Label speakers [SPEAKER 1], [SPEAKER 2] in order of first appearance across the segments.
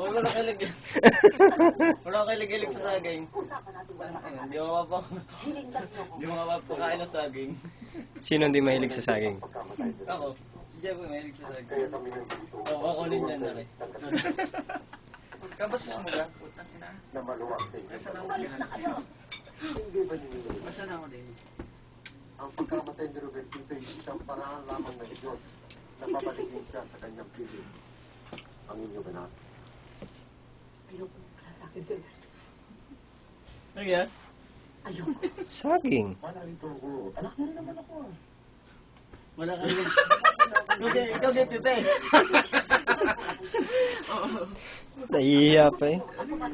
[SPEAKER 1] Wala kalig. Wala kalig-ilig sa saging. Hindi mo mapapakain ng saging.
[SPEAKER 2] Sino hindi mahilig sa saging?
[SPEAKER 1] Ako. Si Jebo mahilig sa saging. Oo, ako rin yan na rin.
[SPEAKER 3] Kabas mo ba? Putang ina. Nasaan ako sa
[SPEAKER 4] Hindi ba ninyo?
[SPEAKER 3] Nasaan ako din?
[SPEAKER 4] Ang pagkamatay ni Robertito ay isang paraan lamang ng Diyos na babalikin siya sa kanyang piling. Ang inyong anak.
[SPEAKER 5] Ayoko para sa akin, sir.
[SPEAKER 1] Ano yan?
[SPEAKER 5] Ayoko.
[SPEAKER 2] Saging.
[SPEAKER 4] Manalito ko. Anak mo rin naman ako.
[SPEAKER 1] Wala kalig. Ikaw din, Pepe.
[SPEAKER 2] Nahihiya pa eh.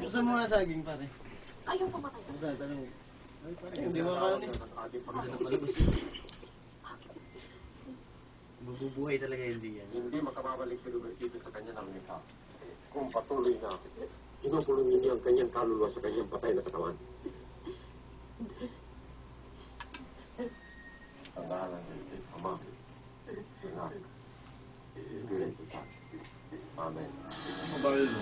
[SPEAKER 1] Gusto mo nga saging, pare?
[SPEAKER 5] Ayaw pumatay.
[SPEAKER 1] Gusto, tanong mo. Hindi mo makain. Mabubuhay talaga hindi yan.
[SPEAKER 4] Hindi makababalik si Robertito sa kanya ng mita. Kung patuloy na inukulong ninyo ang kanyang kaluluwa sa kanyang patay na katawan. Tandaan lang din, Ama, Anak, Espiritu Santo. Amen.
[SPEAKER 1] Mabawal mo.